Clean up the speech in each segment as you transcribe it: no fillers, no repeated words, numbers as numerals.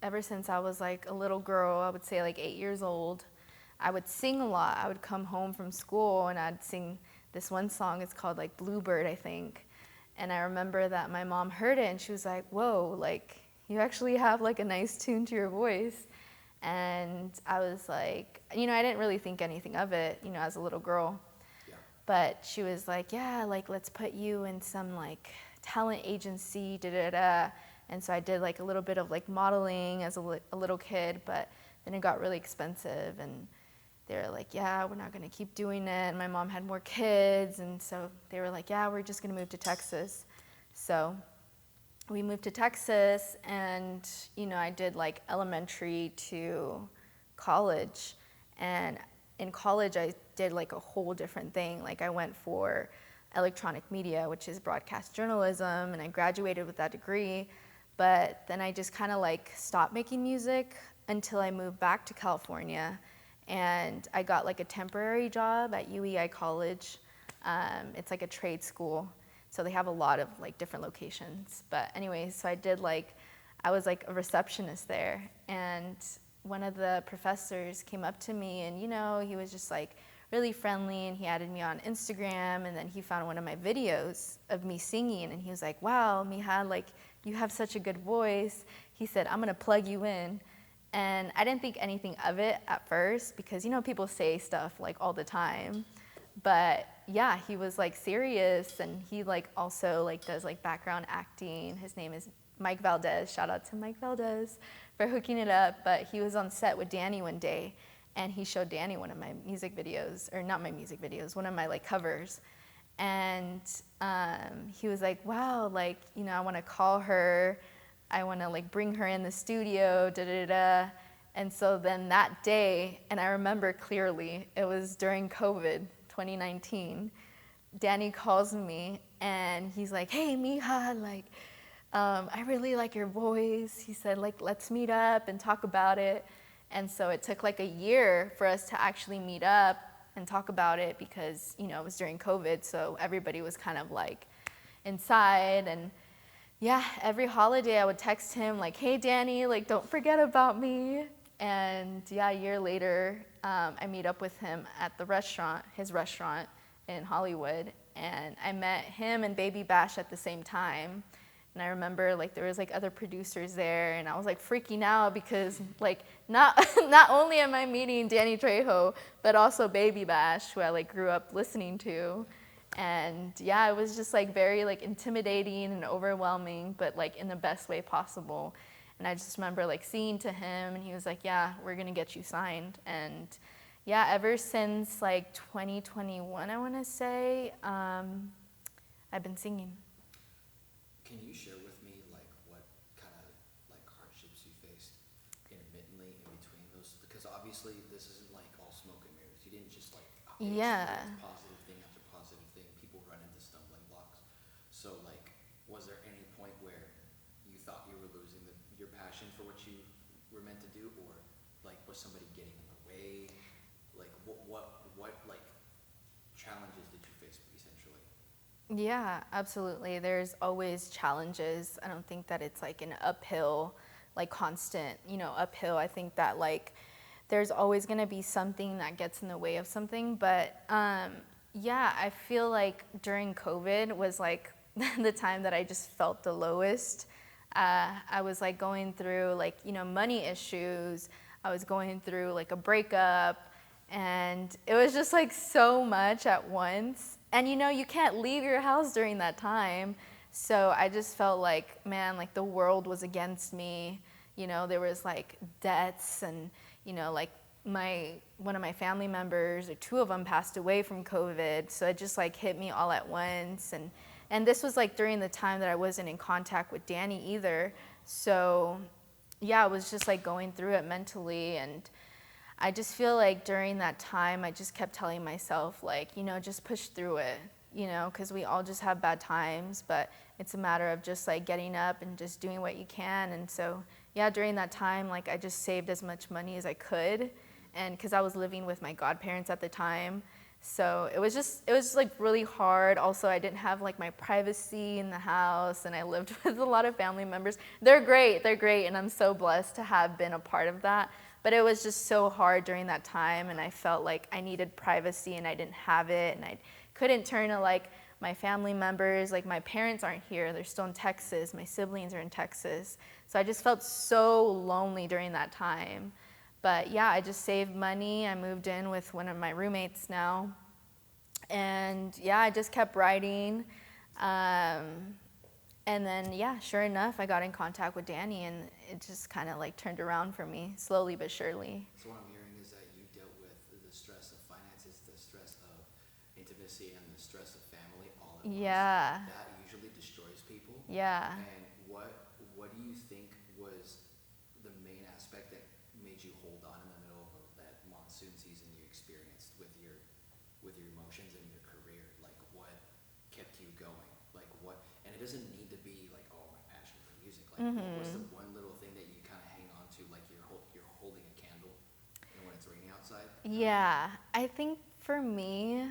ever since I was like a little girl, I would say like 8 years old, I would sing a lot. I would come home from school and I'd sing this one song. It's called like Bluebird, I think. And I remember that my mom heard it and she was like, whoa, like you actually have like a nice tune to your voice. And I was like, I didn't really think anything of it, as a little girl. Yeah. But she was like, yeah, like let's put you in some like talent agency, da da da. And so I did like a little bit of like modeling as a little kid, but then it got really expensive and they were like, yeah, we're not gonna keep doing it. And my mom had more kids, and so they were like, yeah, we're just gonna move to Texas. So we moved to Texas, and I did like elementary to college. And in college, I did like a whole different thing. Like I went for electronic media, which is broadcast journalism, and I graduated with that degree. But then I just kind of like stopped making music until I moved back to California. And I got like a temporary job at UEI College. It's like a trade school, so they have a lot of like different locations. But anyways, so I was like a receptionist there, and one of the professors came up to me, and he was just like really friendly, and he added me on Instagram, and then he found one of my videos of me singing, and he was like, wow, Mija, like you have such a good voice. He said, I'm gonna plug you in. And I didn't think anything of it at first because, people say stuff like all the time. But yeah, he was like serious, and he like also like does like background acting. His name is Mike Valdez. Shout out to Mike Valdez for hooking it up. But he was on set with Danny one day, and he showed Danny one of my music videos, or not my music videos, one of my like covers. And he was like, wow, like, I want to call her. I want to like bring her in the studio, da da da. And so then that day, and I remember clearly, it was during COVID, 2019. Danny calls me and he's like, hey, Mija, like, I really like your voice. He said, like, let's meet up and talk about it. And so it took like a year for us to actually meet up and talk about it because, it was during COVID, so everybody was kind of like inside. And yeah, every holiday I would text him like, hey, Danny, like, don't forget about me. And yeah, a year later, I meet up with him at his restaurant in Hollywood. And I met him and Baby Bash at the same time. And I remember like there was like other producers there, and I was like freaking out because like not only am I meeting Danny Trejo, but also Baby Bash, who I like grew up listening to. And yeah, it was just like very like intimidating and overwhelming, but like in the best way possible. And I just remember like singing to him, and he was like, yeah, we're gonna get you signed. And yeah, ever since like 2021, I wanna say, I've been singing. Can you share with me like what kind of like hardships you faced intermittently in between those? Because obviously this isn't like all smoke and mirrors. You didn't just like Yeah. positive thing after positive thing. People run into stumbling blocks. So like, was there any point where you thought you were losing your passion for what you were meant to do, or like was somebody getting in the way? Like what like challenges did you face essentially? Yeah, absolutely. There's always challenges. I don't think that it's like an uphill, like constant, uphill. I think that like there's always going to be something that gets in the way of something. But yeah, I feel like during COVID was like the time that I just felt the lowest. I was like going through like, money issues. I was going through like a breakup, and it was just like so much at once. And you can't leave your house during that time. So I just felt like, man, like the world was against me. There was like debts, and, like one of my family members, or two of them, passed away from COVID. So it just like hit me all at once. And this was like during the time that I wasn't in contact with Danny either. So yeah, I was just like going through it mentally. And I just feel like during that time, I just kept telling myself, like, just push through it, because we all just have bad times, but it's a matter of just like getting up and just doing what you can. And so, yeah, during that time, like I just saved as much money as I could. And because I was living with my godparents at the time, So it was like really hard. Also, I didn't have like my privacy in the house, and I lived with a lot of family members. They're great, and I'm so blessed to have been a part of that. But it was just so hard during that time, and I felt like I needed privacy, and I didn't have it, and I couldn't turn to like my family members. Like my parents aren't here; they're still in Texas. My siblings are in Texas, so I just felt so lonely during that time. But yeah, I just saved money. I moved in with one of my roommates now. And yeah, I just kept writing. And then, yeah, sure enough, I got in contact with Danny, and it just kind of like turned around for me, slowly but surely. So what I'm hearing is that you dealt with the stress of finances, the stress of intimacy, and the stress of family all at once. Yeah. That usually destroys people. Yeah. And what do you think was the main aspect that made you hold on in the middle of that monsoon season you experienced with your emotions and your career? Like what kept you going? Like what? And it doesn't need to be like, oh, my passion for music. Like what was the one little thing that you kind of hang on to, like you're holding a candle, and when it's raining outside? Yeah, I think for me,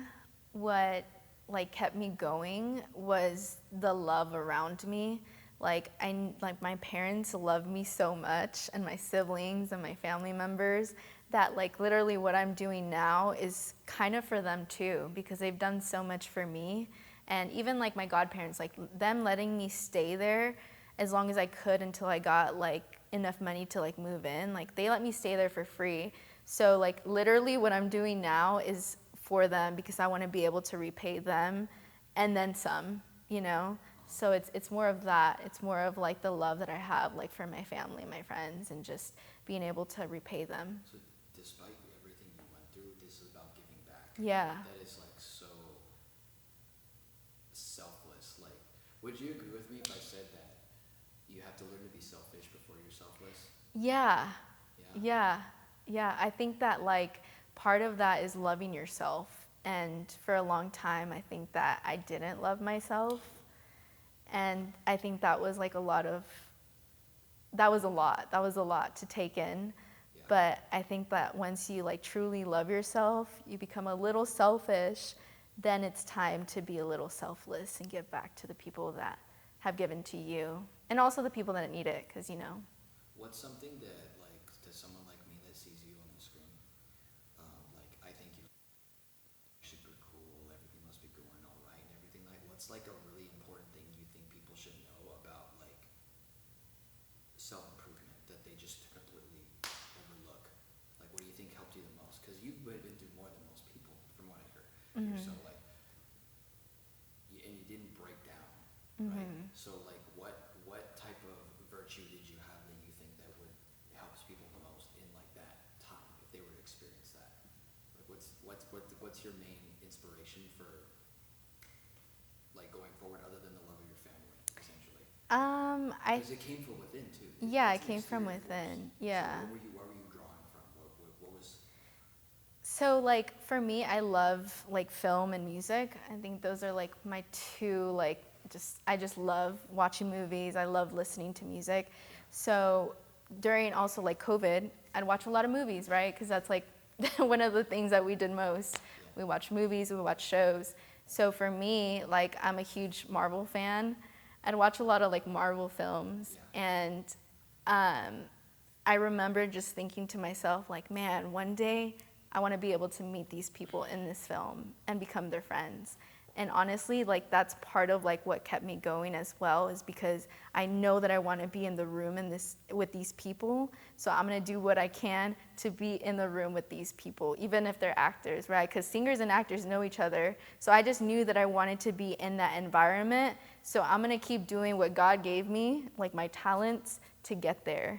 what like kept me going was the love around me. Like my parents love me so much, and my siblings and my family members, that like literally what I'm doing now is kind of for them too, because they've done so much for me. And even like my godparents, like them letting me stay there as long as I could until I got like enough money to like move in. Like they let me stay there for free. So like literally what I'm doing now is for them, because I want to be able to repay them and then some, you know? So it's more of that. It's more of like the love that I have like for my family, my friends, and just being able to repay them. So despite everything you went through, this is about giving back. Yeah. That is like so selfless. Like, would you agree with me if I said that you have to learn to be selfish before you're selfless? Yeah. Yeah. Yeah. Yeah. I think that like part of that is loving yourself. And for a long time, I think that I didn't love myself. And I think that was like that was a lot to take in. Yeah. But I think that once you like truly love yourself, you become a little selfish, then it's time to be a little selfless and give back to the people that have given to you, and also the people that need it, because, you know. What's something that, like, to someone like me that sees you on the screen, like, I think you're super cool, everything must be going all right and everything, like, what's, like, a really important thing you think people should know about, like, self-improvement that they just completely overlook? Like, what do you think helped you the most? Because you've been through more than most people, from what I heard. You're so, like, and you didn't break down, right? So, like, what type of virtue did you have that you think that would helps people the most in like that time if they were to experience that? Like, what's your main inspiration for like going forward other than the love of your family, essentially? Because it came from within too. Yeah, It's it an came from exterior within. force. Yeah. So where were you drawing from? What was? So like for me, I love like film and music. I think those are like my two like I just love watching movies. I love listening to music. So during also like COVID, I'd watch a lot of movies, right? Because that's like one of the things that we did most. We watch movies, we watch shows. So for me, like I'm a huge Marvel fan. I'd watch a lot of like Marvel films, and I remember just thinking to myself, like, man, one day I want to be able to meet these people in this film and become their friends. And honestly, like that's part of like what kept me going as well, is because I know that I want to be in the room with these people. So I'm going to do what I can to be in the room with these people, even if they're actors, right? Because singers and actors know each other. So I just knew that I wanted to be in that environment. So I'm going to keep doing what God gave me, like my talents, to get there.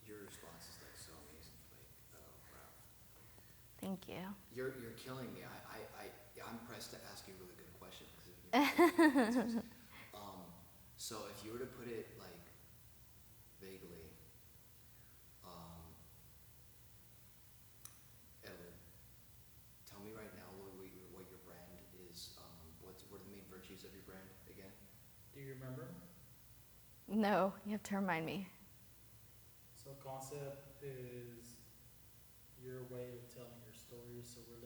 Your response is like so amazing. Like, oh wow. Thank you. You're killing me. I'm pressed to ask you really good questions because you have really good answers. So if you were to put it like vaguely, Edward, tell me right now what your brand is. What are the main virtues of your brand again? Do you remember? No, you have to remind me. So concept is your way of telling your story. stories, so we're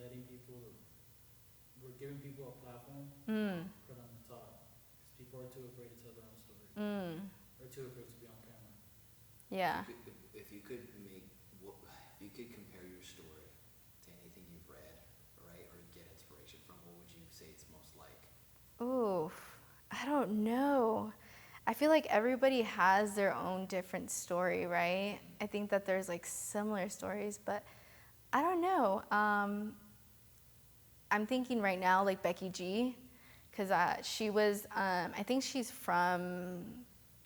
giving people a platform, put on the top, because people are too afraid to tell their own story, or too afraid to be on camera. Yeah. If you could make, if you could compare your story to anything you've read, right, or get inspiration from, what would you say it's most like? Ooh, I don't know. I feel like everybody has their own different story, right? I think that there's like similar stories, but I don't know. I'm thinking right now like Becky G, because she was, I think she's from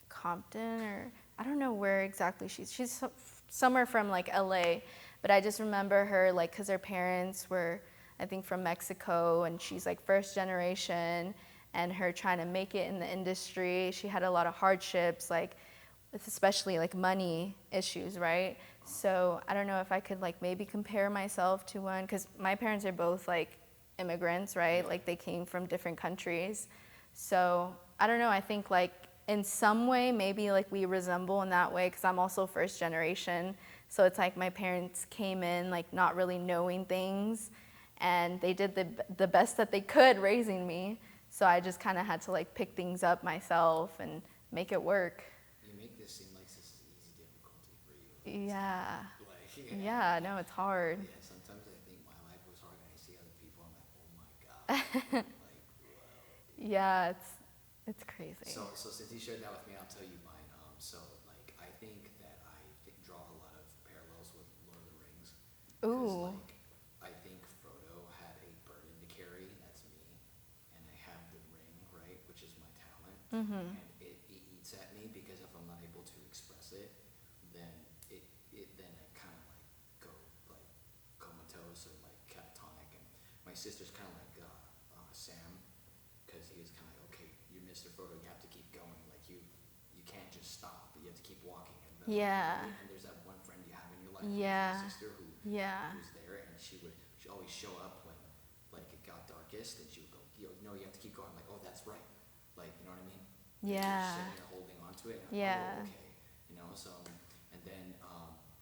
Compton, or I don't know where exactly she's somewhere from like LA, but I just remember her like because her parents were, I think, from Mexico, and she's like first generation, and her trying to make it in the industry. She had a lot of hardships, like especially like money issues, right? So I don't know if I could like maybe compare myself to one, because my parents are both like immigrants, right? Like they came from different countries. So I don't know, I think like in some way maybe like we resemble in that way, because I'm also first generation. So it's like my parents came in like not really knowing things, and they did the best that they could raising me. So I just kind of had to like pick things up myself and make it work. You make this seem like this is easy difficulty for you. Yeah. Like, Yeah, no, it's hard. Yeah, sometimes I think my life was hard, and I see other people, I'm like, oh my god. Like, whoa. Yeah, it's crazy. So since you shared that with me, I'll tell you mine. So like, I think that draw a lot of parallels with Lord of the Rings. Ooh. Like, I think Frodo had a burden to carry, that's me, and I have the ring, right, which is my talent, and it eats at me, because if I'm not able to express it, then then I kind of like go like comatose or like catatonic. And my sister's kind of like Sam, because he was kind of like, okay, you're Mr. Frodo, you have to keep going, like you can't just stop, you have to keep walking. And then, Yeah. like, and there's that one friend you have in your life, Yeah. my sister, who's there, and she always show up when like it got darkest, and she would go, no, you have to keep going. I'm like, oh, that's right, like, you know what I mean? Yeah. You're sitting there holding on to it, and I'm like, Yeah. oh, okay, you know. So, and then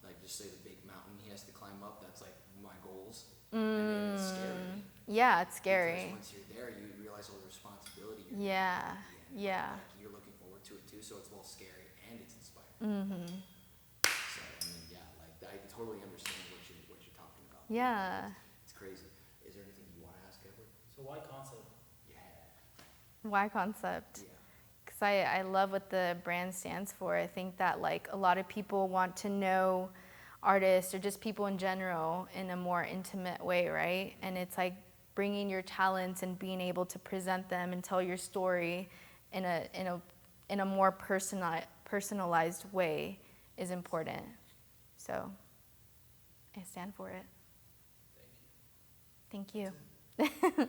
like just say the big mountain he has to climb up, that's like my goals, and it's scary. Yeah, it's scary. Because once you're there, you realize all the responsibility. Yeah. Yeah. Like, you're looking forward to it too, so it's a little scary and it's inspiring. So I mean, yeah, like I totally understand what you're talking about. Yeah. It's crazy. Is there anything you want to ask, Edward? So why concept? Yeah. Why concept? Yeah. Because I love what the brand stands for. I think that like a lot of people want to know artists or just people in general in a more intimate way, right? And it's like bringing your talents and being able to present them and tell your story in a more personalized way is important. So I stand for it. Thank you. Thank you.